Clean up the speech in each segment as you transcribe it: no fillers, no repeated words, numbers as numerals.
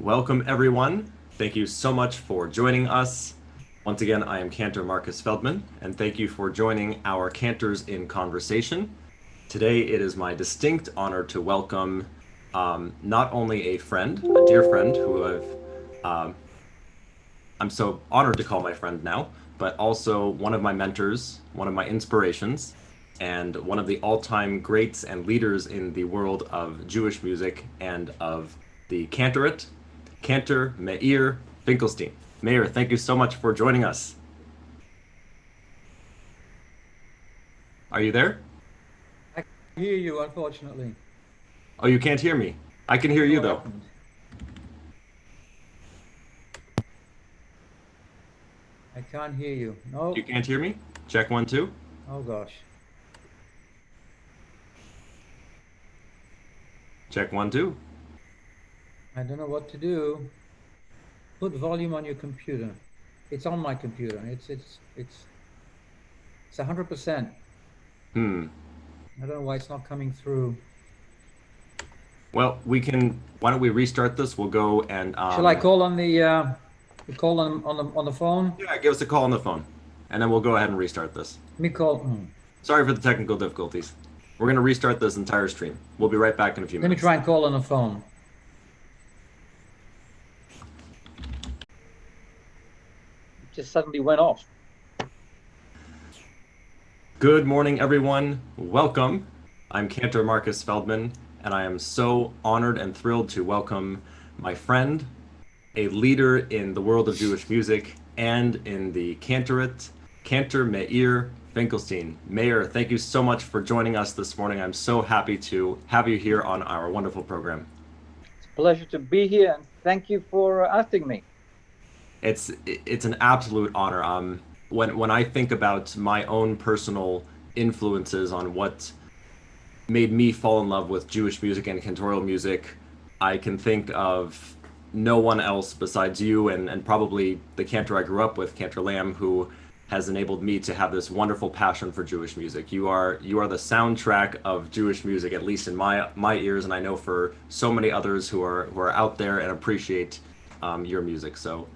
Welcome, everyone. Thank you so much for joining us. Once again, I am Cantor Marcus Feldman, and thank you for joining our Cantors in Conversation. Today, it is my distinct honor to welcome not only a friend, a dear friend who um, I'm so honored to call my friend now, but also one of my mentors, one of my inspirations, and one of the all-time greats and leaders in the world of Jewish music and of the cantorate, Cantor Meir Finkelstein. Meir, thank you so much for joining us. Are you there? I can hear you, unfortunately. Oh, you can't hear me. I can I hear don't know you what though. happened. I can't hear you. You No. can't hear me? Check one, two. Oh gosh. Check one, two. I don't know what to do. Put volume on your computer. It's on my computer. It's 100%. Hmm. I don't know why it's not coming through. Well, why don't we restart this? We'll go and Shall I call on the call on the phone? yeah, give us a call on the phone, and then we'll go ahead and restart this. Let me call. Sorry for the technical difficulties. We're going to restart this entire stream. We'll be right back in a few Let me minutes. try and call on the phone. It just suddenly went off. Good morning, everyone. Welcome. I'm Cantor Marcus Feldman, and I am so honored and thrilled to welcome my friend, a leader in the world of Jewish music and in the cantorate, Cantor Meir Finkelstein. Meir, thank you so much for joining us this morning. I'm so happy to have you here on our wonderful program. It's a pleasure to be here, and thank you for asking me. It's an absolute honor. When I think about my own personal influences on what made me fall in love with Jewish music and cantorial music, I can think of no one else besides you and probably the cantor I grew up with, Cantor Lamb, who has enabled me to have this wonderful passion for Jewish music. You are the soundtrack of Jewish music, at least in my ears, and I know for so many others who are out there and appreciate your music. So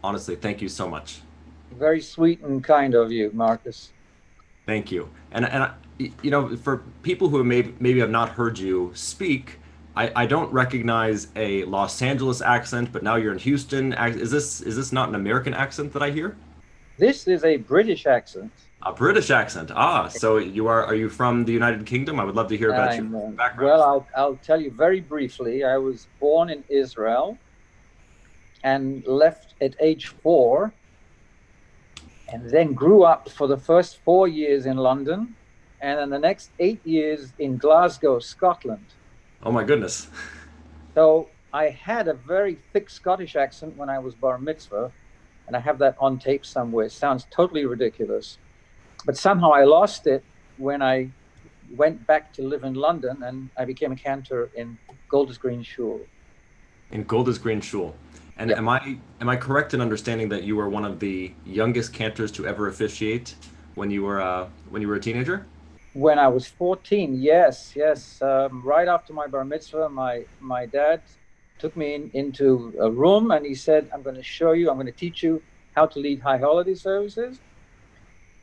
honestly, thank you so much. Very sweet and kind of you, Marcus. Thank you. For people who maybe have not heard you speak, I don't recognize a Los Angeles accent, but now you're in Houston. Is this not an American accent that I hear? This is a British accent. A British accent. Ah, so are you from the United Kingdom? I would love to hear about your I'm well. background. I'll tell you very briefly. I was born in Israel and left at age 4, and then grew up for the first 4 years in London, and then the next 8 years in Glasgow, Scotland. Oh my goodness. So I had a very thick Scottish accent when I was bar mitzvah, and I have that on tape somewhere. It sounds totally ridiculous, but somehow I lost it when I went back to live in London, and I became a cantor in Golders Green Shul. In Golders Green Shul. And Yeah. am I correct in understanding that you were one of the youngest cantors to ever officiate when you were a teenager? When I was 14, yes, yes. Right after my bar mitzvah, my dad took me into a room, and he said, I'm going to show you, I'm going to teach you how to lead high holiday services,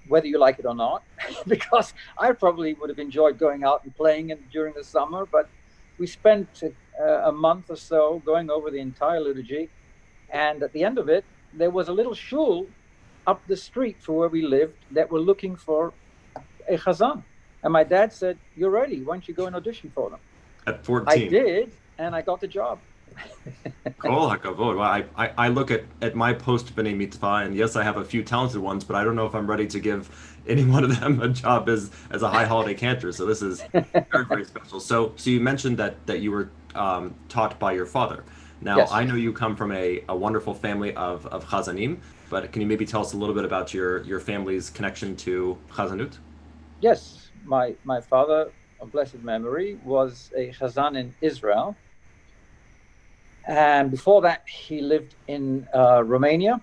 whether you like it or not, because I probably would have enjoyed going out and playing it during the summer. But we spent a month or so going over the entire liturgy. And at the end of it, there was a little shul up the street from where we lived that were looking for a chazan. And my dad said, "You're ready. Why don't you go and audition for them?" At I 14. did, and I got the job. Kol hakavod. Well, I look at my post b'nai mitzvah, and yes, I have a few talented ones, but I don't know if I'm ready to give any one of them a job as a high holiday cantor. So this is very, very special. So you mentioned that you were taught by your father. Now Yes, I know you come from a wonderful family of chazanim, but can you maybe tell us a little bit about your family's connection to chazanut? yes. My father, of blessed memory, was a chazan in Israel, and before that, he lived in Romania.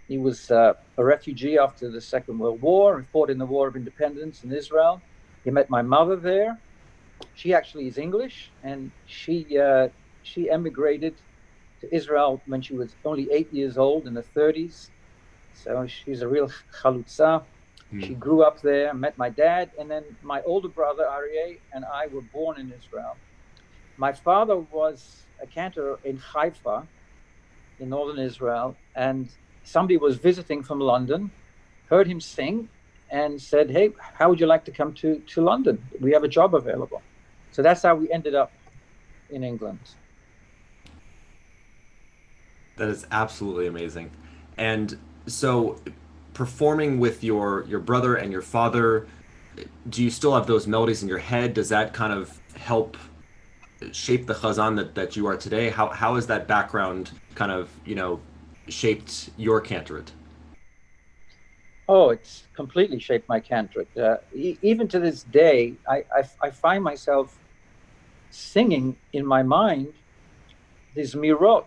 He was a refugee after the Second World War and fought in the War of Independence in Israel. He met my mother there. She actually is English, and she emigrated to Israel when she was only 8 years old in the 30s. So she's a real chalutza. She grew up there, met my dad, and then my older brother, Aryeh, and I were born in Israel. My father was a cantor in Haifa, in northern Israel, and somebody was visiting from London, heard him sing, and said, hey, how would you like to come to London? We have a job available. So that's how we ended up in England. That is absolutely amazing. And so performing with your brother and your father, do you still have those melodies in your head? Does that kind of help shape the chazan that you are today? How has that background kind of, shaped your cantorate? Oh, it's completely shaped my cantorate. Even to this day, I find myself singing in my mind these mirot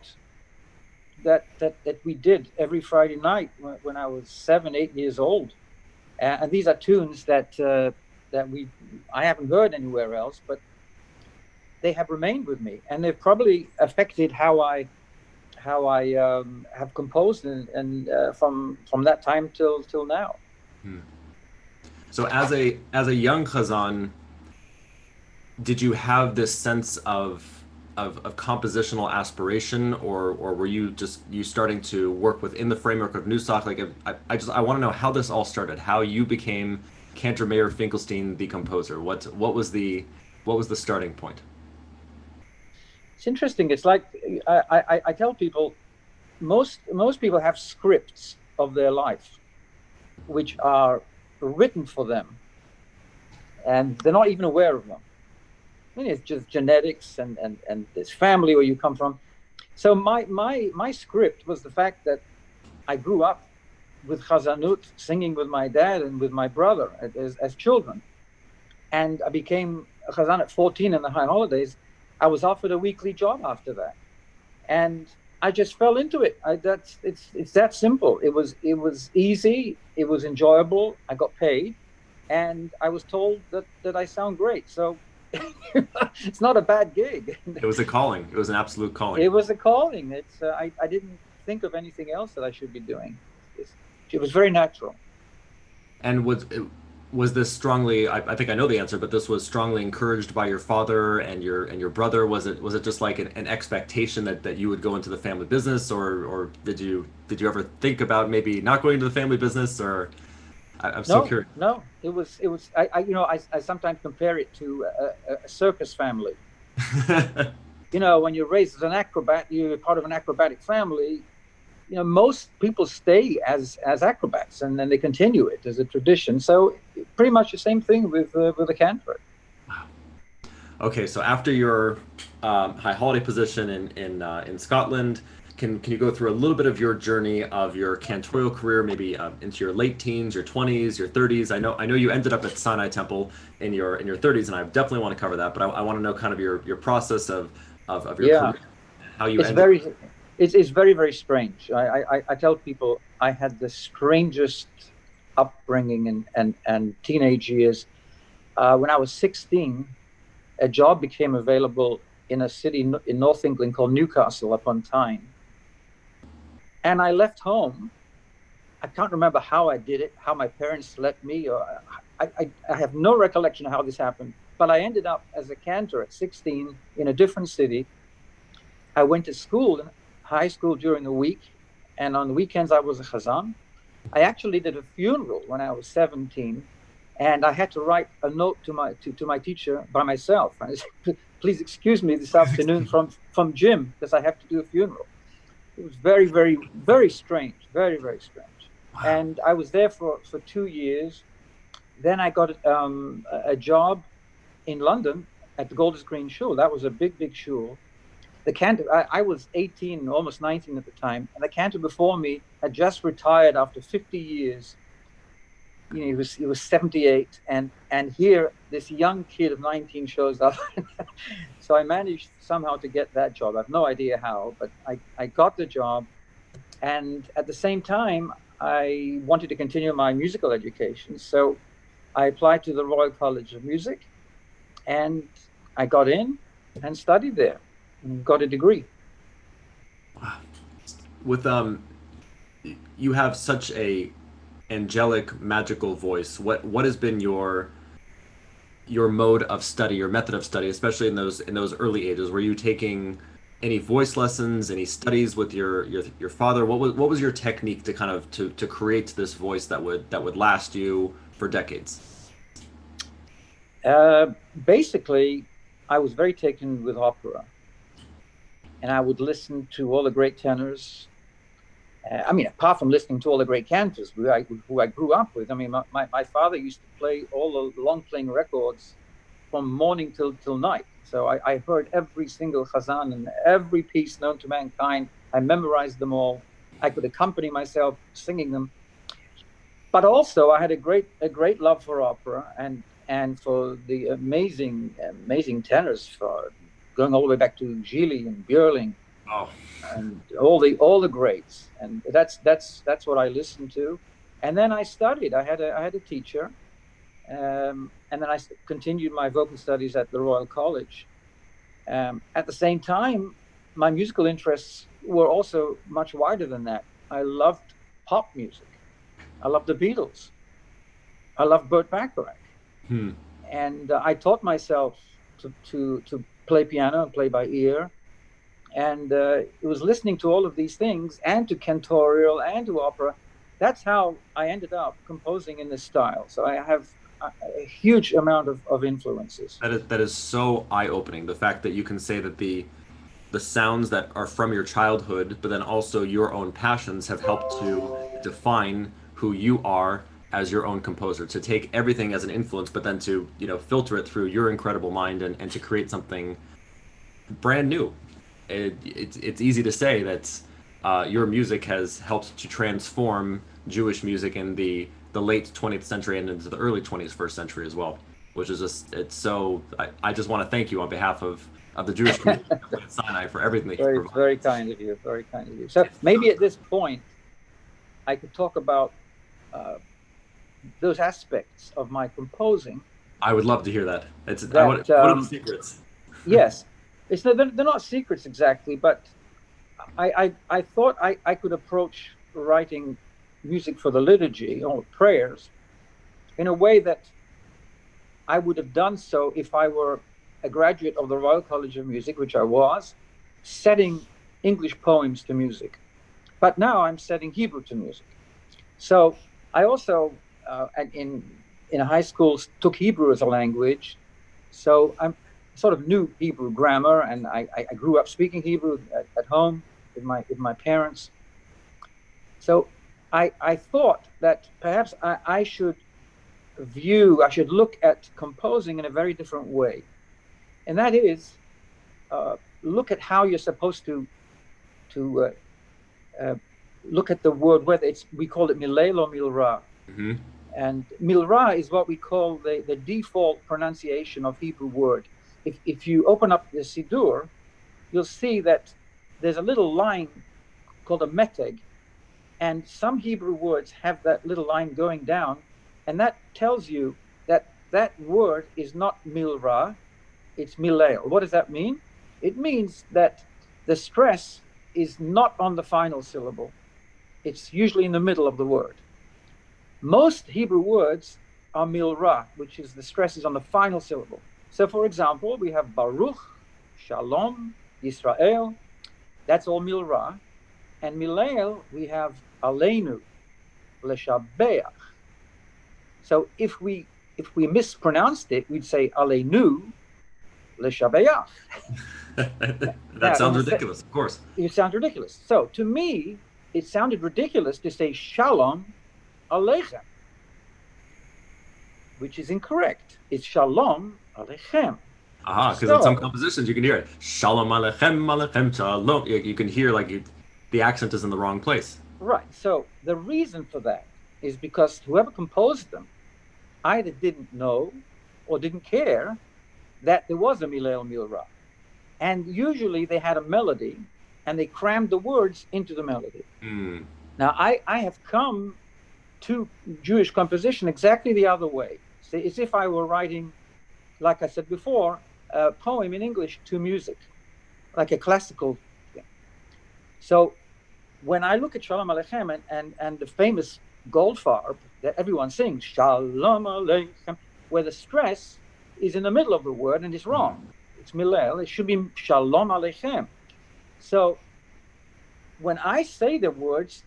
that we did every Friday night when I was 7, 8 years old, and these are tunes that I haven't heard anywhere else, but they have remained with me, and they've probably affected how I have composed and from that time till now. So as a young chazan, did you have this sense of compositional aspiration, or were you starting to work within the framework of Nusach? Like, I want to know how this all started, how you became Cantor Meir Finkelstein, the composer. What was the starting point? It's interesting. It's like I tell people, most people have scripts of their life, which are written for them, and they're not even aware of them. I mean, it's just genetics and this family where you come from. So my script was the fact that I grew up with chazanut, singing with my dad and with my brother as children, and I became a chazan at 14 in the high holidays. I was offered a weekly job after that, and I just fell into it. It's that simple. It was easy. It was enjoyable. I got paid, and I was told that I sound great. So it's not a bad gig. It was a calling. It was an absolute calling. It was a calling. It's I didn't think of anything else that I should be doing. It was very natural. And was this strongly? I think I know the answer, but this was strongly encouraged by your father and your brother. Was it just like an expectation that you would go into the family business, or did you ever think about maybe not going into the family business? Or I'm so curious. No, it was I sometimes compare it to a circus family. When you're raised as an acrobat, you're part of an acrobatic family. Most people stay as acrobats, and then they continue it as a tradition. So pretty much the same thing with the cantor. Wow. Okay, so after your high holiday position in Scotland, can you go through a little bit of your journey of your cantorial career, maybe into your late teens, your 20s, your 30s? I know you ended up at Sinai Temple in your 30s, and I definitely want to cover that. But I want to know kind of your process of your career, how you ended. It's very, very strange. I tell people I had the strangest upbringing and teenage years. When I was 16, a job became available in a city in North England called Newcastle upon Tyne. And I left home. I can't remember how I did it, how my parents let me, or I have no recollection of how this happened. But I ended up as a cantor at 16 in a different city. I went to school, high school during the week, and on the weekends I was a chazan. I actually did a funeral when I was 17, and I had to write a note to my teacher by myself. I said, please excuse me this afternoon from Jim, because I have to do a funeral. It was very, very, very strange, very, very strange. Wow. And I was there for 2 years. Then I got a job in London at the Golders Green Shul. That was a big, big shul. The cantor, I was 18, almost 19 at the time, and the cantor before me had just retired after 50 years. He was 78, and here this young kid of 19 shows up. So I managed somehow to get that job. I have no idea how, but I got the job, and at the same time I wanted to continue my musical education. So I applied to the Royal College of Music, and I got in and studied there. Got a degree. With you have such a angelic, magical voice. What has been your mode of study, your method of study, especially in those early ages? Were you taking any voice lessons, any studies with your father? What was your technique to kind of to create this voice that would last you for decades? Basically, I was very taken with opera, and I would listen to all the great tenors. I mean, apart from listening to all the great cantors who I grew up with. I mean, my father used to play all the long playing records from morning till night. So I heard every single chazan and every piece known to mankind. I memorized them all. I could accompany myself singing them. But also, I had a great love for opera and for the amazing tenors, for going all the way back to Gili and Björling Oh, and all the greats. And that's what I listened to. And then I studied. I had a teacher, and then I continued my vocal studies at the Royal College. At the same time, my musical interests were also much wider than that. I loved pop music. I loved the Beatles. I loved Burt Bacharach. hmm. And I taught myself to play piano and play by ear. And it was listening to all of these things and to cantorial and to opera. That's how I ended up composing in this style. So I have a huge amount of influences. That is so eye-opening. The fact that you can say that the sounds that are from your childhood, but then also your own passions have helped to define who you are as your own composer, to take everything as an influence, but then to, filter it through your incredible mind and to create something brand new. It's easy to say that your music has helped to transform Jewish music in the late 20th century and into the early 21st century as well, which is just, it's so, I just want to thank you on behalf of the Jewish community at Sinai for everything that you Very, provide. very kind of you. Very kind of you. So maybe at this point, I could talk about uh, those aspects of my composing. I would love to hear that. That What are the secrets? yes, they're not secrets exactly, but I thought I could approach writing music for the liturgy or prayers in a way that I would have done so if I were a graduate of the Royal College of Music, which I was, setting English poems to music. But now I'm setting Hebrew to music. So I also, in high school, took Hebrew as a language. So I'm sort of knew Hebrew grammar, and I grew up speaking Hebrew at home with my parents. So I thought that perhaps I should I should look at composing in a very different way. And that is, look at how you're supposed to uh, look at the word, whether we call it milel or milra. Hmm. And milra is what we call the default pronunciation of Hebrew word. If you open up the Siddur, you'll see that there's a little line called a meteg, and some Hebrew words have that little line going down, and that tells you that that word is not milra, it's milel. What does that mean? It means that the stress is not on the final syllable. It's usually in the middle of the word. Most Hebrew words are milra, which is the stress is on the final syllable. So, for example, we have Baruch, Shalom, Yisrael. That's all milra. And milel, we have Aleinu, Leshabeach. So if we mispronounced it, we'd say Aleinu, Leshabeach. That sounds ridiculous, of course. It sounds ridiculous. So to me, it sounded ridiculous to say Shalom Aleichem, which is incorrect. It's Shalom Aleichem. Aha, because in some compositions you can hear it. Shalom alechem, alechem, shalom. You can hear the accent is in the wrong place. Right. So the reason for that is because whoever composed them either didn't know or didn't care that there was a Milel Milra. And usually they had a melody and they crammed the words into the melody. Mm. Now, I have come to Jewish composition exactly the other way. So it's if I were writing, like I said before, a poem in English to music, like a classical thing. So when I look at Shalom Aleichem and the famous Goldfarb that everyone sings, Shalom Aleichem, where the stress is in the middle of the word and it's wrong. It's Milel. It should be Shalom Aleichem. So when I say the words,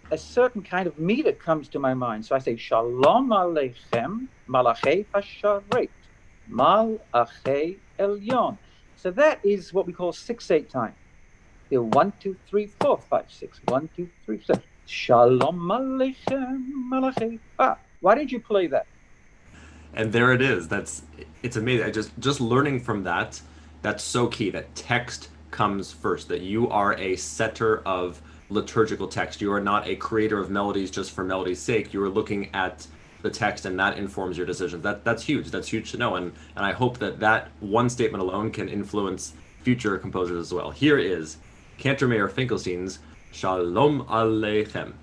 a certain kind of meter comes to my mind. So I say, Shalom Aleichem, Malachei Hasharet, Malachei Elyon. So that is what we call 6/8 time. 1, 2, 3, 4, 5, 6. 1, 2, 3, 4. Shalom Aleichem, Malachei. Why didn't you play that? And there it is. It's amazing. I just learning from that. That's so key. That text comes first. That you are a setter of liturgical text. You are not a creator of melodies just for melody's sake. You are looking at the text, and that informs your decisions. That's huge. That's huge to know. And I hope that one statement alone can influence future composers as well. Here is Cantor Meir Finkelstein's Shalom Aleichem.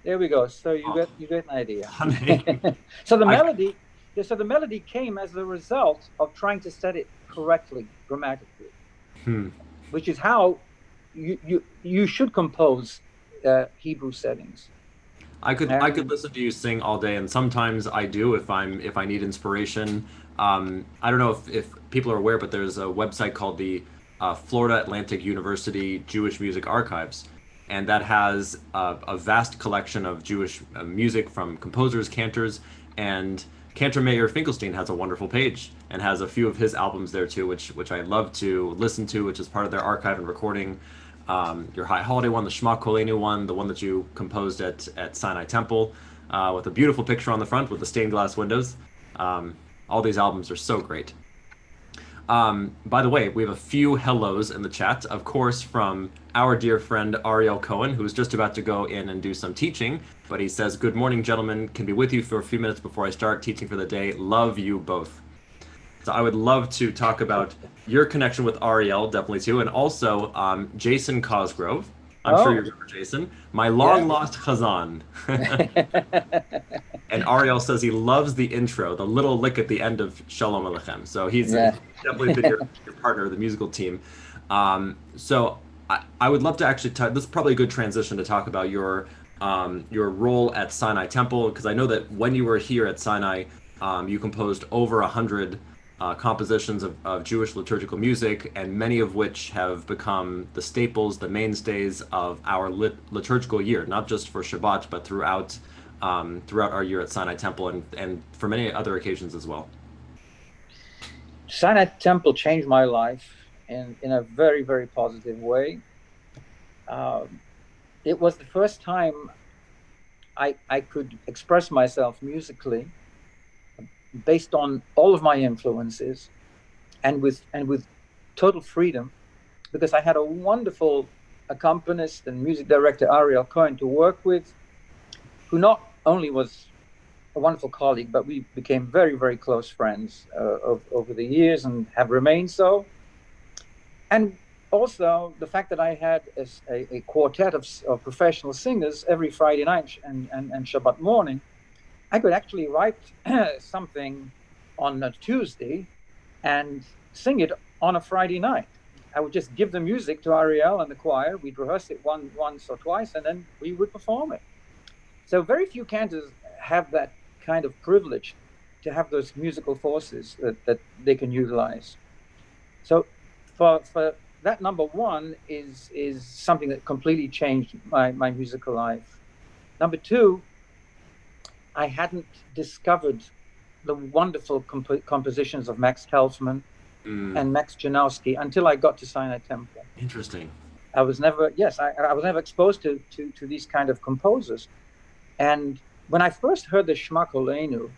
There we go. So you get an idea. So the melody came as a result of trying to set it correctly grammatically, which is how you should compose Hebrew settings. I could listen to you sing all day, and sometimes I do if I need inspiration. I don't know if people are aware, but there's a website called the Florida Atlantic University Jewish Music Archives, and that has a vast collection of Jewish music from composers, cantors, and Cantor Meir Finkelstein has a wonderful page and has a few of his albums there too, which I love to listen to, which is part of their archive and recording. Your High Holiday one, the Shema Kolenu one, the one that you composed at Sinai Temple, with a beautiful picture on the front with the stained glass windows. All these albums are so great. By the way, we have a few hellos in the chat, of course, from our dear friend Ariel Cohen, who's just about to go in and do some teaching, but he says, "Good morning, gentlemen. Can be with you for a few minutes before I start teaching for the day. Love you both." So I would love to talk about your connection with Ariel, definitely too, and also Jason Cosgrove. I'm sure you remember Jason, my long-lost chazan. And Ariel says he loves the intro, the little lick at the end of Shalom Aleichem. So he's definitely been your partner, the musical team. So I would love to actually this is probably a good transition to talk about your role at Sinai Temple, because I know that when you were here at Sinai, you composed over 100 compositions of Jewish liturgical music, and many of which have become the staples, the mainstays of our liturgical year, not just for Shabbat, but throughout our year at Sinai Temple and for many other occasions as well. Sinai Temple changed my life in a very, very positive way. It was the first time I could express myself musically based on all of my influences and with total freedom, because I had a wonderful accompanist and music director, Ariel Cohen, to work with, who not only was a wonderful colleague, but we became very, very close friends over the years and have remained so. And also the fact that I had a quartet of professional singers every Friday night and Shabbat morning, I could actually write something on a Tuesday and sing it on a Friday night. I would just give the music to Ariel and the choir. We'd rehearse it once or twice, and then we would perform it. So very few cantors have that kind of privilege to have those musical forces that they can utilize. So for that, number one is something that completely changed my musical life. Number two, I hadn't discovered the wonderful compositions of Max Helfman and Max Janowski until I got to Sinai Temple. Interesting. I was never exposed to these kind of composers. And when I first heard the Shema Kolenu,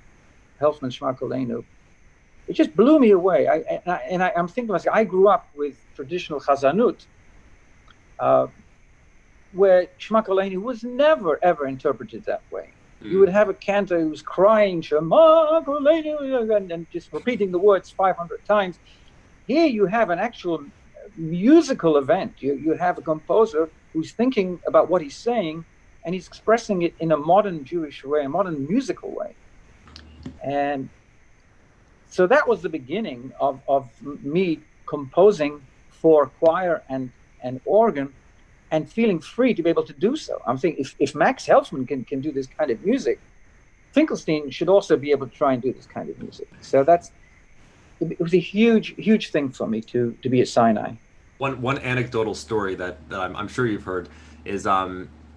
Helfman Shema Kolenu, it just blew me away. I'm thinking to myself, I grew up with traditional Chazanut, where Shema Kolenu was never, ever interpreted that way. You would have a cantor who was crying Shema Kolenu and just repeating the words 500 times. Here you have an actual musical event. You have a composer who's thinking about what he's saying, and he's expressing it in a modern Jewish way, a modern musical way. And so that was the beginning of me composing for choir and organ, and feeling free to be able to do so. I'm thinking, if Max Helfman can do this kind of music, Finkelstein should also be able to try and do this kind of music. So it was a huge thing for me to be at Sinai. One anecdotal story that I'm sure you've heard is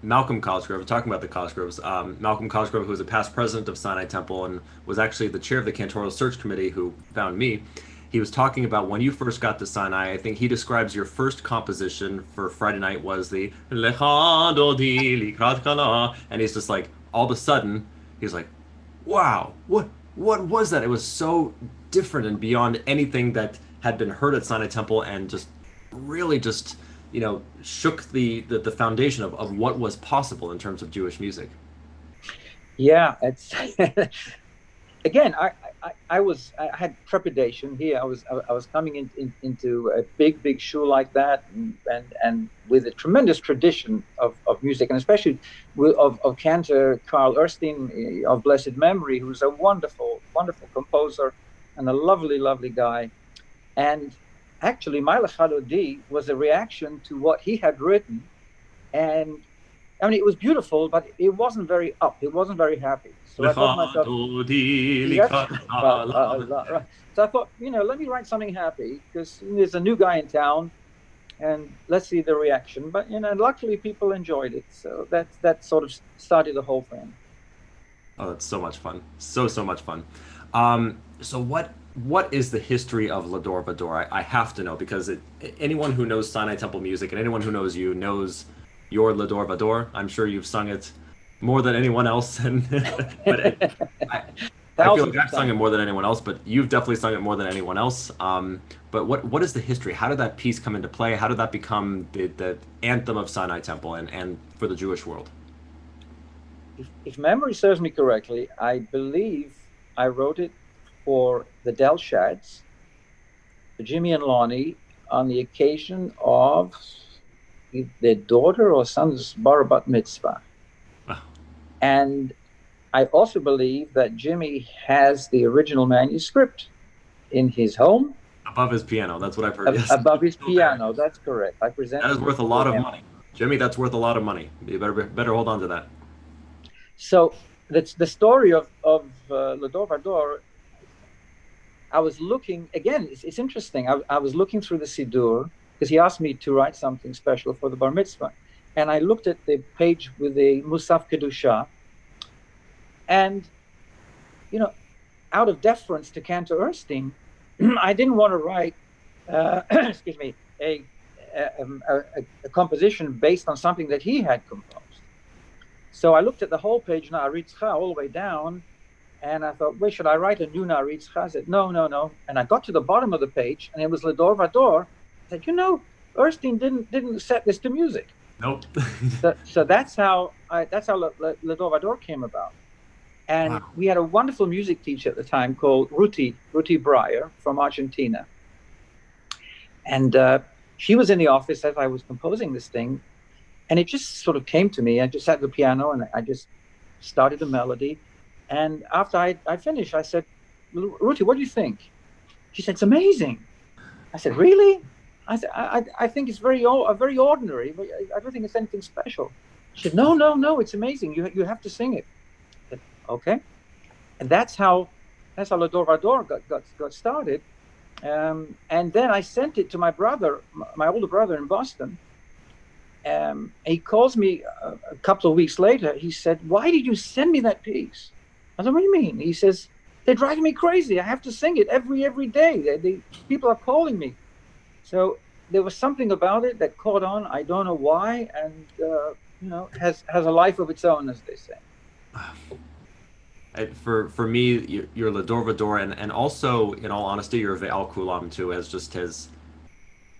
Malcolm Cosgrove, talking about the Cosgroves, Malcolm Cosgrove, who was a past president of Sinai Temple and was actually the chair of the Cantorial Search Committee who found me. He was talking about when you first got to Sinai. I think he describes your first composition for Friday night was the Lecha Dodi Likrat Kala, and he's just like, all of a sudden, he's like, wow, what was that? It was so different and beyond anything that had been heard at Sinai Temple, and just really just, shook the foundation of what was possible in terms of Jewish music. Yeah, it's again, I had trepidation here. I was coming into a big shul like that, and with a tremendous tradition of music, and especially of Cantor Carl Erstein of blessed memory, who's a wonderful composer and a lovely guy. And actually, my Lecha Dodi was a reaction to what he had written, and I mean, it was beautiful, but it wasn't very up. It wasn't very happy. So I thought to myself, right. So I thought, let me write something happy, because there's a new guy in town, and let's see the reaction. But luckily people enjoyed it. So that sort of started the whole thing. Oh, that's so much fun. So much fun. So what is the history of Lador Vador? I have to know, because anyone who knows Sinai Temple music and anyone who knows you knows your Lador Vador. I'm sure you've sung it more than anyone else, but I feel like I've sung it more than anyone else, but you've definitely sung it more than anyone else. But what is the history? How did that piece come into play? How did that become the anthem of Sinai Temple and for the Jewish world? If memory serves me correctly, I believe I wrote it for the Delshads, for Jimmy and Lonnie, on the occasion of their daughter or son's bar bat mitzvah. Wow. And I also believe that Jimmy has the original manuscript in his home. Above his piano, that's what I've heard. Yes. Above his piano, that's correct. I present. That is worth a lot of money. Jimmy, that's worth a lot of money. You better hold on to that. So that's the story of Lador Vador. I was looking, again, it's interesting. I was looking through the Siddur, because he asked me to write something special for the bar mitzvah. And I looked at the page with the Musaf Kedusha, and, out of deference to Cantor Erstein, I didn't want to write, excuse me, a composition based on something that he had composed. So I looked at the whole page, Na'aritzcha, all the way down, and I thought, wait, should I write a new Na'aritzcha? I said, no. And I got to the bottom of the page, and it was Lador Vador. I said, Erstein didn't set this to music. Nope. so that's how Lador Vador came about. And wow. We had a wonderful music teacher at the time called Ruti Breyer from Argentina. And she was in the office as I was composing this thing, and it just sort of came to me. I just sat at the piano and I just started a melody. And after I finished, I said, Ruthie, what do you think? She said, it's amazing. I said, really? I said, I think it's very ordinary, but I don't think it's anything special. She said, no, it's amazing. You have to sing it. I said, okay. And that's how L'Ador Vador got started. And then I sent it to my brother, my older brother in Boston. He calls me a couple of weeks later. He said, why did you send me that piece? I said, what do you mean? He says, they're driving me crazy. I have to sing it every day. People are calling me. So there was something about it that caught on. I don't know why, and has a life of its own, as they say. For me, your L'Ador Vador, and also, in all honesty, your Ve'al Kulam too,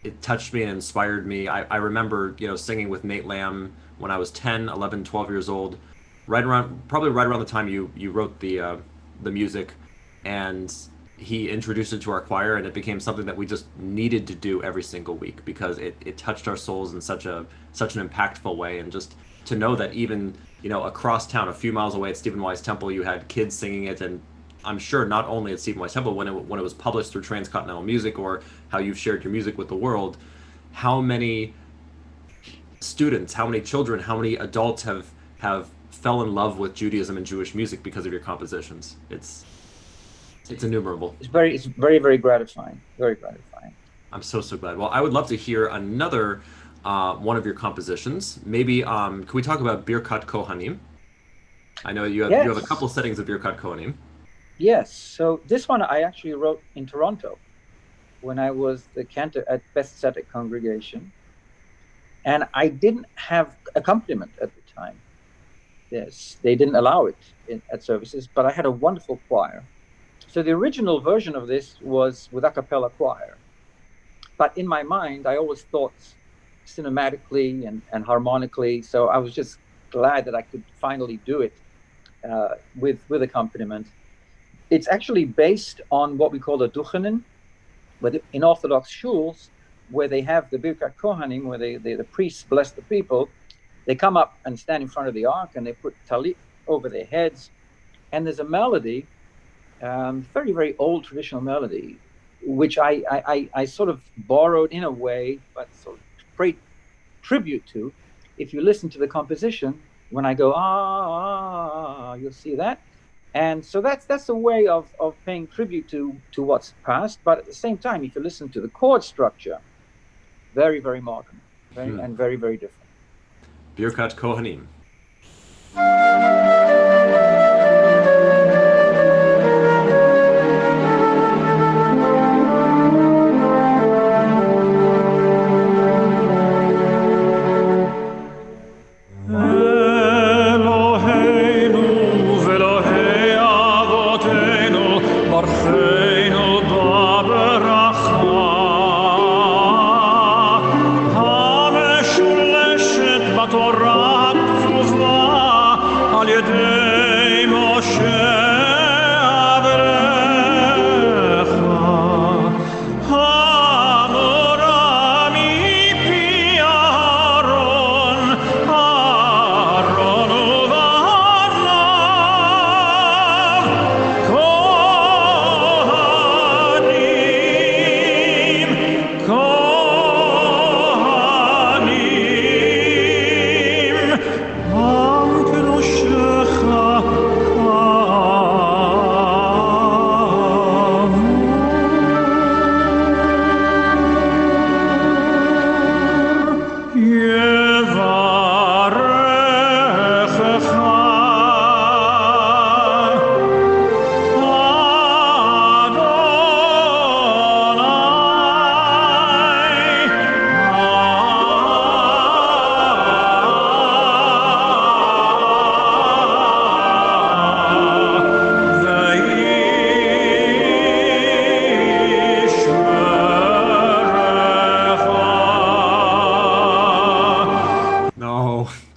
it touched me and inspired me. I remember, singing with Nate Lamb when I was 10, 11, 12 years old, probably right around the time you wrote the music, and he introduced it to our choir, and it became something that we just needed to do every single week because it touched our souls in such an impactful way. And just to know that even, across town, a few miles away at Stephen Wise Temple, you had kids singing it. And I'm sure not only at Stephen Wise Temple, when it was published through Transcontinental Music, or how you've shared your music with the world, how many students, how many children, how many adults have fell in love with Judaism and Jewish music because of your compositions. It's innumerable. It's very, very gratifying. Very gratifying. I'm so glad. Well, I would love to hear another one of your compositions. Maybe can we talk about Birkat Kohanim? I know you have a couple settings of Birkat Kohanim. Yes. So this one I actually wrote in Toronto when I was the cantor at Beth Tzedek congregation, and I didn't have accompaniment at the time. Yes, they didn't allow it at services, but I had a wonderful choir. So the original version of this was with a cappella choir. But in my mind, I always thought cinematically and harmonically. So I was just glad that I could finally do it with accompaniment. It's actually based on what we call the duchenin, but in Orthodox shuls, where they have the Birkat Kohanim, where the priests bless the people, they come up and stand in front of the ark, and they put talit over their heads. And there's a melody, very, very old traditional melody, which I sort of borrowed in a way, but sort of paid tribute to. If you listen to the composition, when I go, you'll see that. And so that's a way of paying tribute to what's past. But at the same time, if you listen to the chord structure, very, very modern, and very, very different. Birkat Kohanim.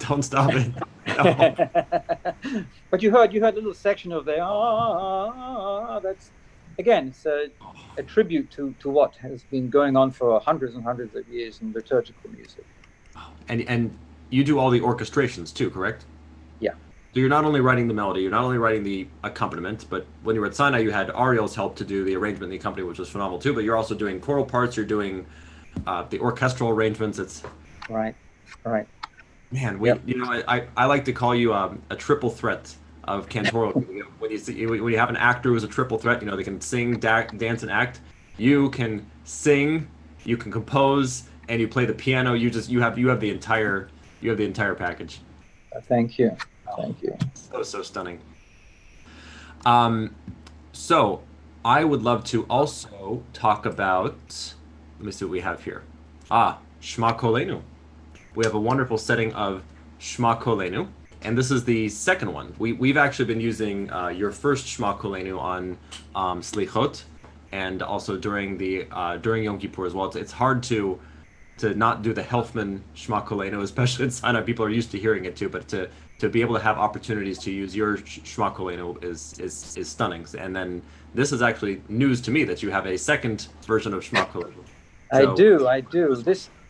Don't stop it. No. But you heard a little section of the that's, again, it's a tribute to what has been going on for hundreds and hundreds of years in liturgical music. And you do all the orchestrations too, correct? Yeah. So you're not only writing the melody, you're not only writing the accompaniment, but when you were at Sinai, you had Ariel's help to do the arrangement and the accompaniment, which was phenomenal too. But you're also doing choral parts. You're doing the orchestral arrangements. It's Right, right. man, Yep. I like to call you a triple threat of cantoral. When you have an actor who's a triple threat, they can sing, dance, and act. You can sing, you can compose, and you play the piano. You have the entire package. Thank you. Thank you. So stunning. So I would love to also talk about. Let me see what we have here. Shema Kolenu. We have a wonderful setting of Shema Kolenu, and this is the second one. We've actually been using your first Shema Kolenu on Slichot, and also during Yom Kippur as well. It's hard to not do the Helfman Shema Kolenu, especially in Sinai. People are used to hearing it too, but to be able to have opportunities to use your Shema Kolenu is stunning. And then this is actually news to me that you have a second version of Shema Kolenu. So, I do.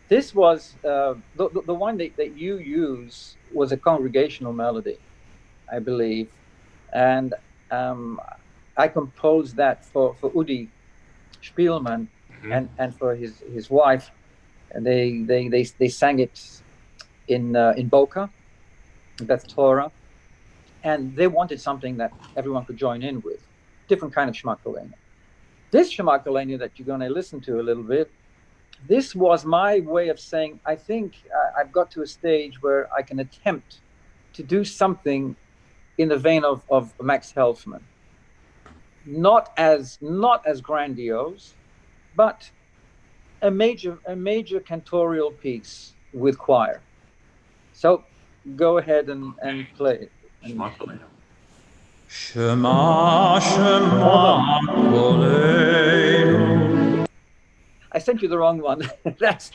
This was the one that you use was a congregational melody, I believe, and I composed that for Udi Spielman and for his wife, and they sang it in Boca, that's Torah, and they wanted something that everyone could join in with, different kind of Shema Kolenu. This Shema Kolenu that you're going to listen to a little bit. This was my way of saying, I think I've got to a stage where I can attempt to do something in the vein of Max Helfman. Not as grandiose, but a major cantorial piece with choir. So go ahead and play it. Shema Kolenu. Shema, Shema, Kolenu. I sent you the wrong one. that's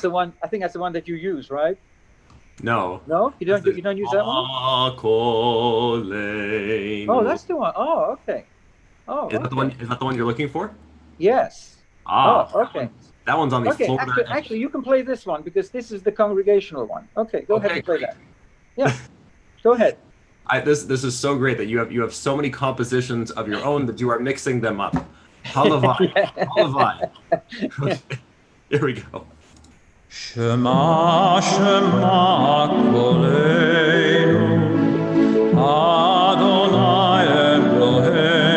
the one. I think that's the one that you use, right? No. No, you don't use that one. Kolenu. Oh, that's the one. Oh, okay. Oh, Is that the one? Is that the one you're looking for? Yes. Oh, okay. That one's on the Okay, Florida. actually, you can play this one because this is the congregational one. Okay, go ahead and play that. Yeah, go ahead. This is so great that you have so many compositions of your own that you are mixing them up. Halavai, Halavai. Okay, here we go. Shema, Shema, Kolenu. Adonai Eloheinu.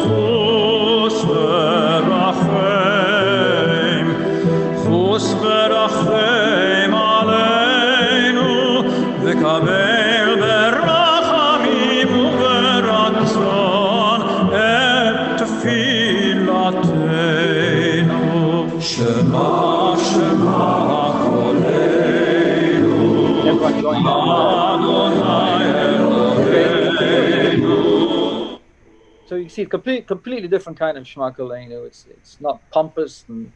Chus v'rachem. Chus v'rachem aleinu. V'kaber berachamim u'beratzon et tefilateinu. Shema, Shema, Kolenu. Everyone join in. Adonai Eloheinu. So you see, completely different kind of Shema Kolenu. It's not pompous and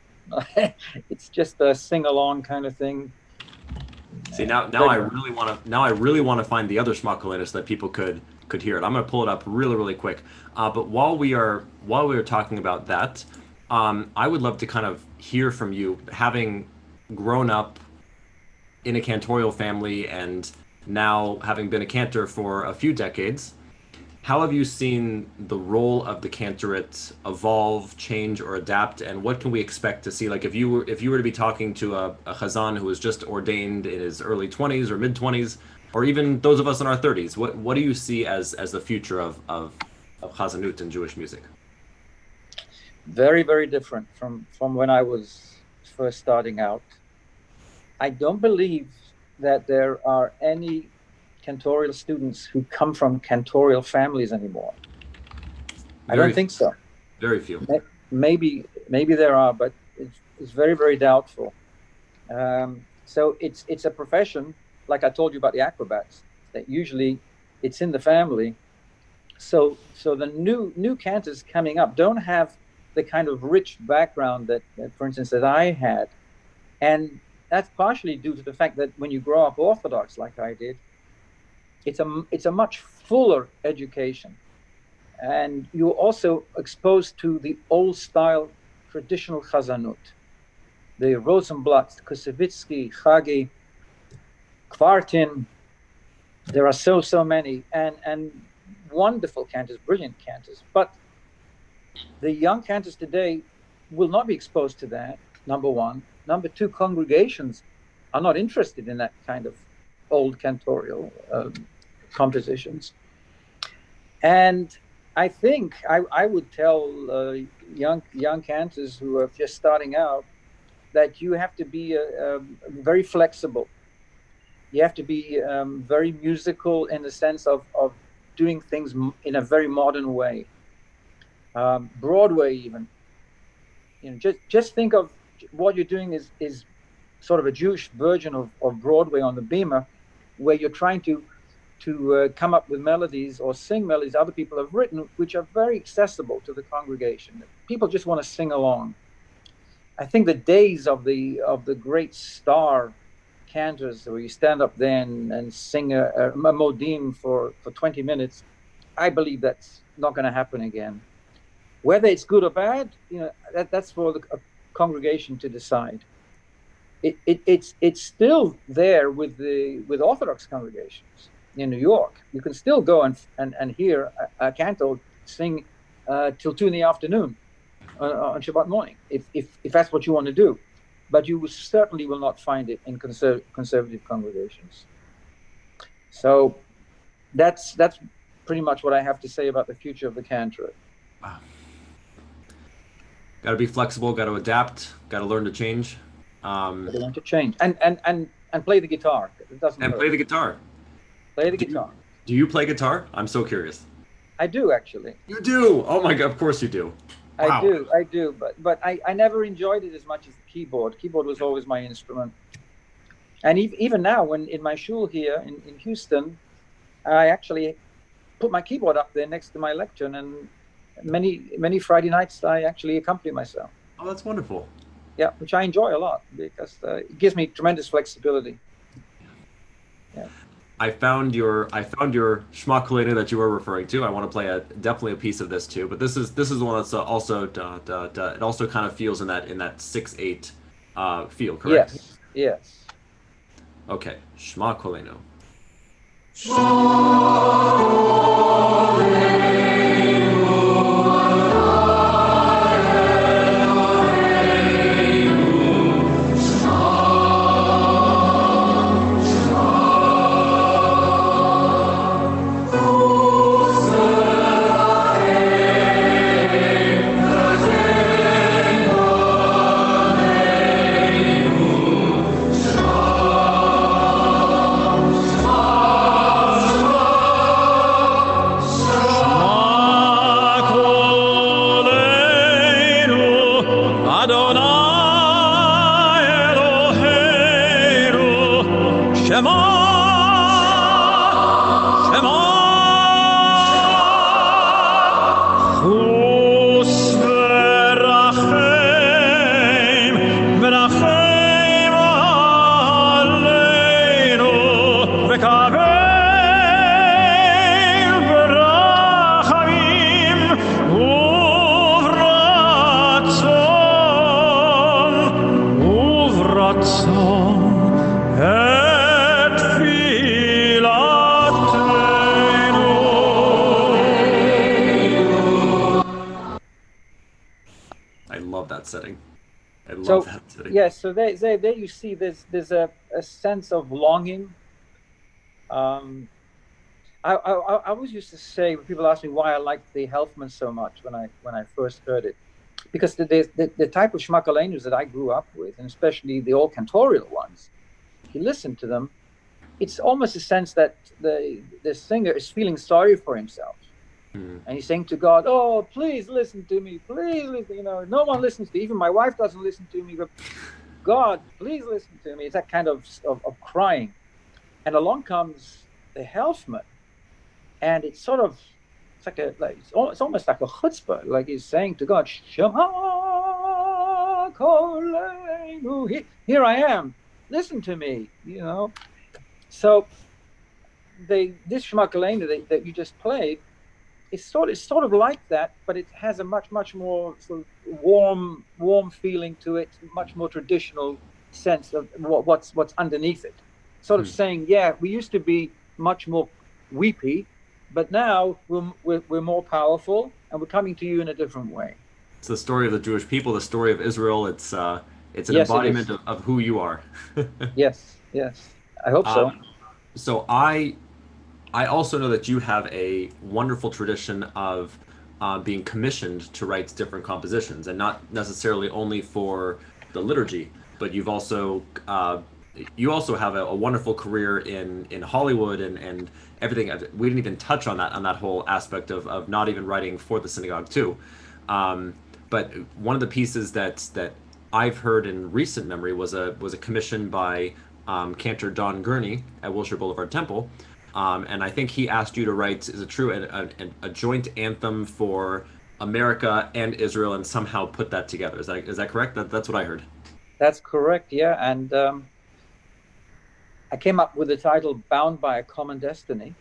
it's just a sing-along kind of thing. See, now I really want to find the other Shema Kolenu so that people could hear it. I'm going to pull it up really quick. But while we are talking about that, I would love to kind of hear from you, having grown up in a cantorial family and now having been a cantor for a few decades. How have you seen the role of the cantorate evolve, change, or adapt, and what can we expect to see? Like if you were to be talking to a chazan who was just ordained in his early 20s or mid 20s, or even those of us in our 30s, what do you see as the future of chazanut in Jewish music? Very, very different from when I was first starting out. I don't believe that there are any cantorial students who come from cantorial families anymore. I don't think so. Very few. Maybe there are, but it's very, very doubtful. So it's a profession, like I told you about the acrobats, that usually it's in the family. So the new cantors coming up don't have the kind of rich background that for instance, that I had. And that's partially due to the fact that when you grow up Orthodox, like I did, it's a much fuller education. And you're also exposed to the old style traditional chazanut. The Rosenblatt, Kusevitsky, Chagi, Kvartin, There are so many, and wonderful cantors, brilliant cantors. But the young cantors today will not be exposed to that, number one. Number two, congregations are not interested in that kind of old cantorial compositions. And I think I would tell young cantors who are just starting out that you have to be very flexible. You have to be very musical in the sense of doing things in a very modern way. Broadway even. You know, just think of what you're doing is sort of a Jewish version of Broadway on the Beamer, where you're trying to come up with melodies or sing melodies other people have written, which are very accessible to the congregation. People just want to sing along. I think the days of the great star cantors, where you stand up there and sing a modim for 20 minutes, I believe that's not going to happen again. Whether it's good or bad, you know, that's for the congregation to decide. It's still there with Orthodox congregations in New York. You can still go and hear a cantor sing till 2 p.m. On Shabbat morning, if that's what you want to do. But you certainly will not find it in conservative congregations. So that's pretty much what I have to say about the future of the cantorate. Wow. Got to be flexible, got to adapt, got to learn to change. Got to learn to change and play the guitar. It doesn't hurt. Play the guitar. Play the guitar. Do you play guitar? I'm so curious. I do, actually. You do? Oh my God! Of course you do. Wow. I do, but I never enjoyed it as much as the keyboard. Keyboard was always my instrument. And even now, when in my shul here in Houston, I actually put my keyboard up there next to my lectern, and many Friday nights I actually accompany myself. Oh, that's wonderful. Yeah, which I enjoy a lot because it gives me tremendous flexibility. Yeah. I found your Shema Kolenu that you were referring to. I want to play definitely a piece of this too, but this is the one that's also it also kind of feels in that 6/8 feel, correct? Yes. Yes. Okay, Shema Kolenu. Setting. I love that setting. Yes, so there you see there's a sense of longing. I always used to say when people ask me why I liked the Helfman so much when I first heard it, because the type of Shema Kolenus that I grew up with, and especially the old cantorial ones, if you listen to them, it's almost a sense that the singer is feeling sorry for himself. And he's saying to God, "Oh, please listen to me. Please listen. You know, no one listens to me. Even my wife doesn't listen to me. But God, please listen to me." It's that kind of crying. And along comes the Helfman, and it's almost like a chutzpah, like he's saying to God, "Shema Kolenu. Here I am. Listen to me." You know. So this Shema Kolenu that you just played. It's sort of like that, but it has a much more sort of warm feeling to it, much more traditional sense of what's underneath it. Sort of saying, yeah, we used to be much more weepy, but now we're more powerful, and we're coming to you in a different way. It's the story of the Jewish people, the story of Israel. It's an Yes, it embodiment is. of who you are. Yes, yes. I hope so. So I also know that you have a wonderful tradition of being commissioned to write different compositions, and not necessarily only for the liturgy, but you also have a wonderful career in Hollywood and everything. We didn't even touch on that whole aspect of not even writing for the synagogue too. But one of the pieces that I've heard in recent memory was a commission by Cantor Don Gurney at Wilshire Boulevard Temple, and I think he asked you to write, is it true, a joint anthem for America and Israel, and somehow put that together. Is that correct? That's what I heard. That's correct, yeah. And I came up with the title "Bound by a Common Destiny"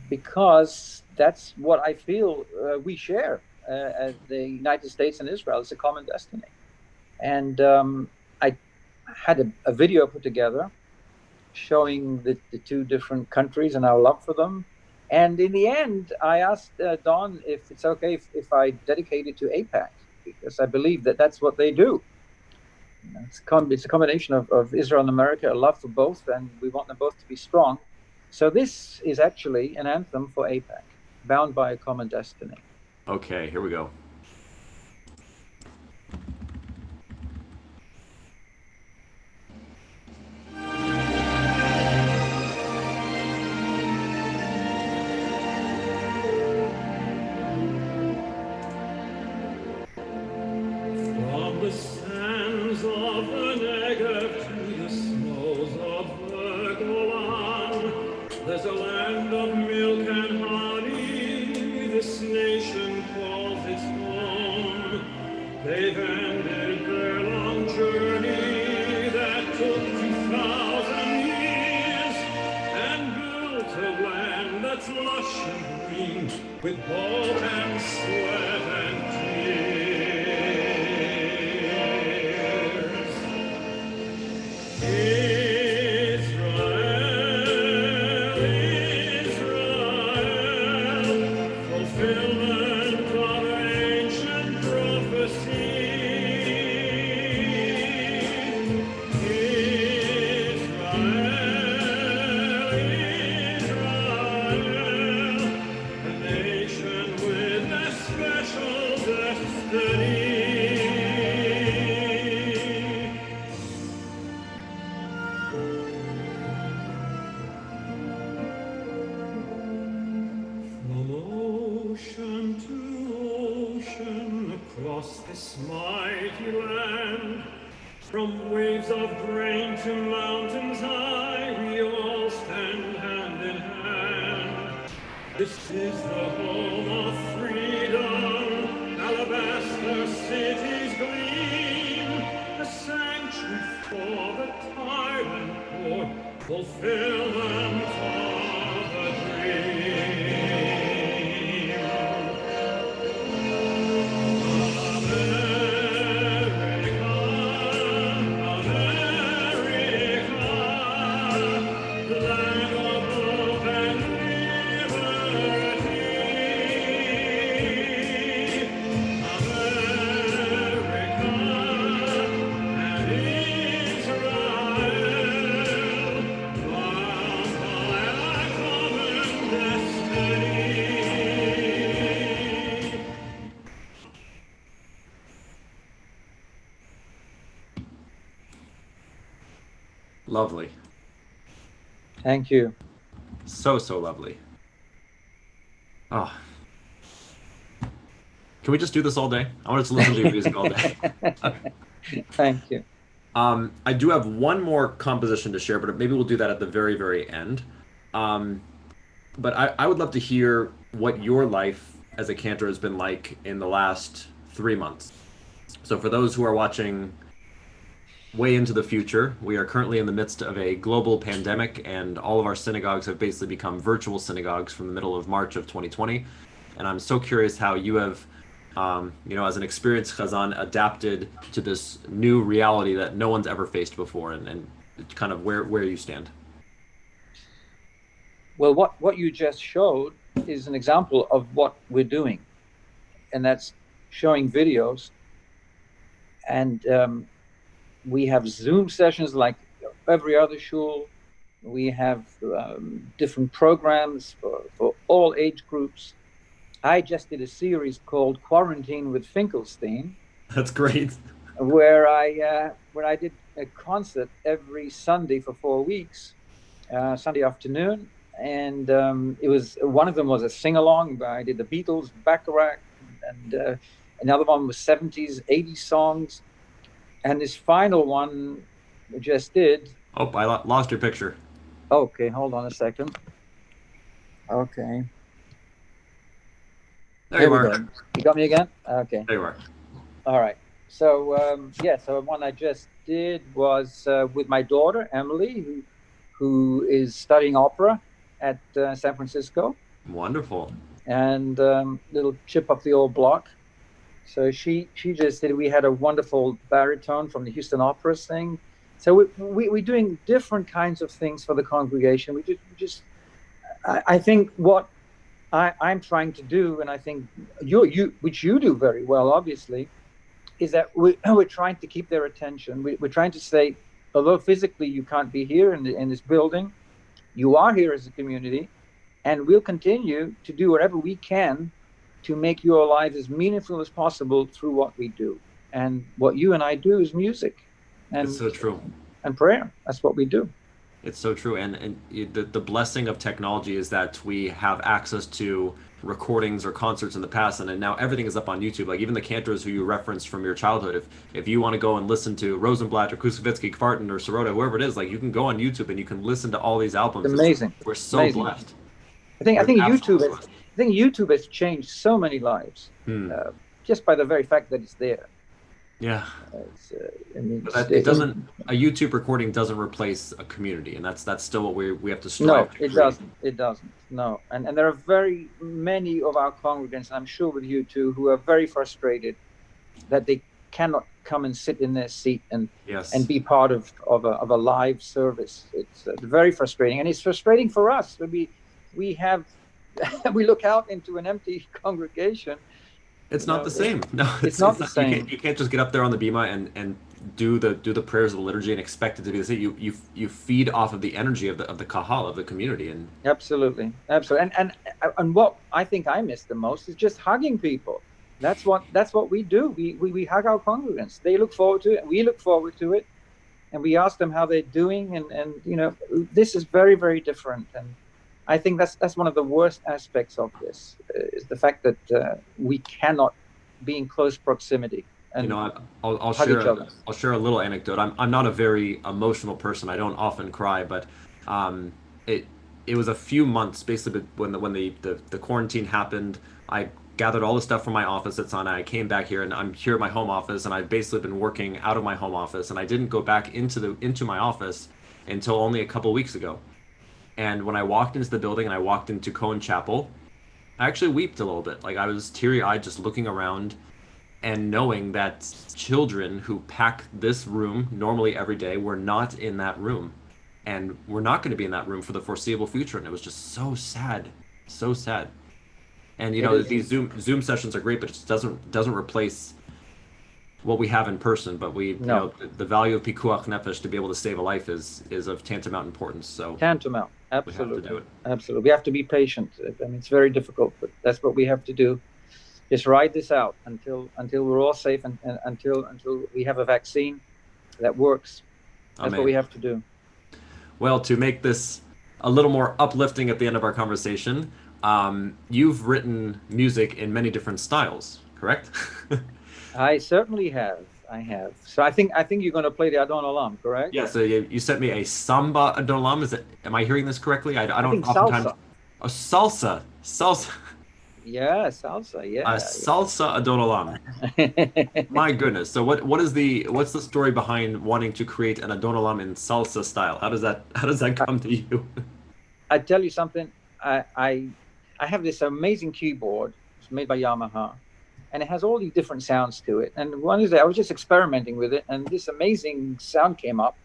because that's what I feel we share. The United States and Israel. It's a common destiny. And I had a video put together showing the two different countries and our love for them. And in the end, I asked Don if it's okay if I dedicate it to AIPAC, because I believe that that's what they do. You know, it's a combination of Israel and America, a love for both, and we want them both to be strong. So this is actually an anthem for AIPAC, Bound by a Common Destiny. Okay, here we go. From the sands of the Negev to the snows of the Golan, there's a land of milk and honey. This nation calls its home. They've ended their long journey that took 2,000 years, and built a land that's lush and green with blood and sweat and tears. This mighty land, from waves of grain to mountains high, we all stand hand in hand. This is the home of freedom, alabaster cities gleam, a sanctuary for the tyrant poor, fulfillment of the dream. Lovely. Thank you. So lovely. Oh. Can we just do this all day? I want to listen to your music all day. Thank you. I do have one more composition to share, but maybe we'll do that at the very, very end. But I would love to hear what your life as a cantor has been like in the last 3 months. So for those who are watching way into the future, we are currently in the midst of a global pandemic, and all of our synagogues have basically become virtual synagogues from the middle of March of 2020. And I'm so curious how you have, as an experienced chazan, adapted to this new reality that no one's ever faced before, and kind of where you stand. Well, what you just showed is an example of what we're doing, and that's showing videos. And we have Zoom sessions like every other shul. We have different programs for all age groups. I just did a series called Quarantine with Finkelstein, That's great. where I did a concert every Sunday for 4 weeks, Sunday afternoon, and it was one of them was a sing along. I did the Beatles, Bacharach, and another one was 70s, 80s songs, and this final one we just did. Oh, I lost your picture. Okay, hold on a second. Okay. There you are. Go. You got me again? Okay. There you are. All right. So so one I just did was with my daughter Emily, who is studying opera at San Francisco. Wonderful. And little chip up the old block. So she just did. We had a wonderful baritone from the Houston Opera sing. So we're doing different kinds of things for the congregation. I think what I'm trying to do, and I think which you do very well, obviously, is that we're trying to keep their attention. We're trying to say, although physically you can't be here in this building, you are here as a community, and we'll continue to do whatever we can to make your lives as meaningful as possible through what we do. And what you and I do is music. And, it's so true. And prayer. That's what we do. It's so true. And the blessing of technology is that we have access to recordings or concerts in the past, and now everything is up on YouTube. Like even the Cantors who you referenced from your childhood, if you want to go and listen to Rosenblatt or Kusevitsky, Kvartin or Sirota, whoever it is, like you can go on YouTube and you can listen to all these albums. It's amazing. We're so amazing. Blessed. I think YouTube has changed so many lives just by the very fact that it's there. Yeah. I mean, it doesn't. A YouTube recording doesn't replace a community, and that's still what we have to strive. No, it doesn't. It doesn't. No, and there are very many of our congregants, and I'm sure with you too, who are very frustrated that they cannot come and sit in their seat and be part of a live service. It's very frustrating, and it's frustrating for us. We have we look out into an empty congregation. It's not the same. No, it's not the same. You can't just get up there on the bima and do the prayers of the liturgy and expect it to be the same. You feed off of the energy of the kahal, of the community. And absolutely. And what I think I miss the most is just hugging people. That's what we do. We hug our congregants. They look forward to it, and we look forward to it, and we ask them how they're doing. And this is very, very different. And I think that's one of the worst aspects of this is the fact that we cannot be in close proximity. And I'll share a little anecdote. I'm not a very emotional person. I don't often cry, but it was a few months basically when the quarantine happened. I gathered all the stuff from my office at Sinai. I came back here, and I'm here at my home office, and I've basically been working out of my home office, and I didn't go back into my office until only a couple weeks ago. And when I walked into the building and I walked into Cohen Chapel, I actually wept a little bit. Like I was teary-eyed just looking around and knowing that children who pack this room normally every day were not in that room. And we're not going to be in that room for the foreseeable future. And it was just so sad. So sad. And these Zoom sessions are great, but it doesn't replace what we have in person. But the value of pikuach nefesh to be able to save a life is of tantamount importance. So tantamount. Absolutely. We have to do it. Absolutely. We have to be patient. I mean, it's very difficult, but that's what we have to do. Just ride this out until we're all safe and until we have a vaccine that works. That's what we have to do. Well, to make this a little more uplifting at the end of our conversation, you've written music in many different styles, correct? I certainly have. I have. So I think you're going to play the Adon Olam, correct? Yeah. So you sent me a samba Adon Olam. Am I hearing this correctly? I don't think oftentimes. Salsa. Salsa. Yeah, salsa. Yeah. Salsa Adon Olam. My goodness. So what's the story behind wanting to create an Adon Olam in salsa style? How does that come to you? I tell you something. I have this amazing keyboard. It's made by Yamaha. And it has all these different sounds to it. And one day I was just experimenting with it, and this amazing sound came up.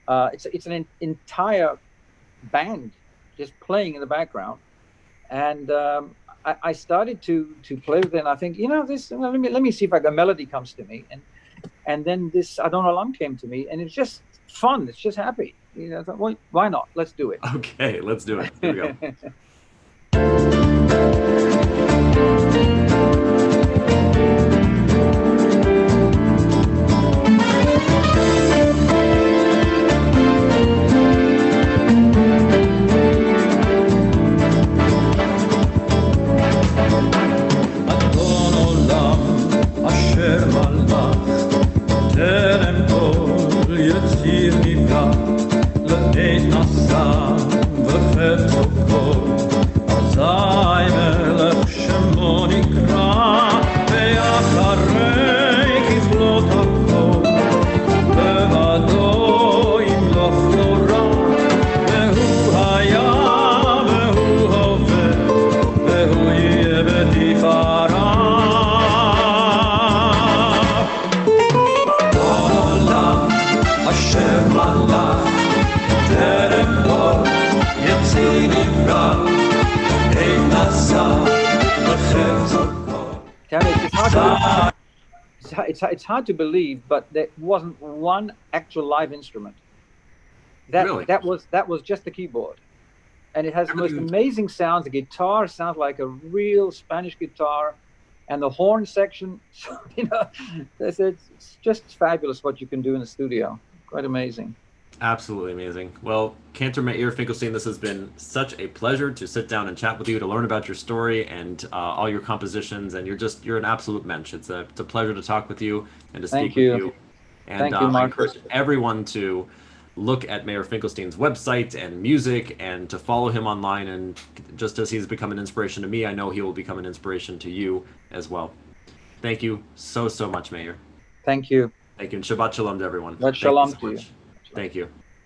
It's an entire band just playing in the background. And I started to play with it, and I think, this, let me see if a melody comes to me. And then this Adon Olam came to me, and it's just fun. It's just happy. I thought, well, why not? Let's do it. Okay, let's do it. Here we go. It's hard to believe, but there wasn't one actual live instrument. Really? That was just the keyboard, and it has the most amazing sounds. The guitar sounds like a real Spanish guitar, and the horn section. It's just fabulous what you can do in the studio. Quite amazing. Absolutely amazing. Well, Cantor Meir Finkelstein, this has been such a pleasure to sit down and chat with you, to learn about your story and all your compositions. And you're an absolute mensch. It's a pleasure to talk with you and to speak with you. And Thank you, I Marcus. encourage everyone to look at Meir Finkelstein's website and music and to follow him online. And just as he's become an inspiration to me, I know he will become an inspiration to you as well. Thank you so much, Meir. Thank you. Thank you. And Shabbat Shalom to everyone. Shabbat Shalom to you. Thank you.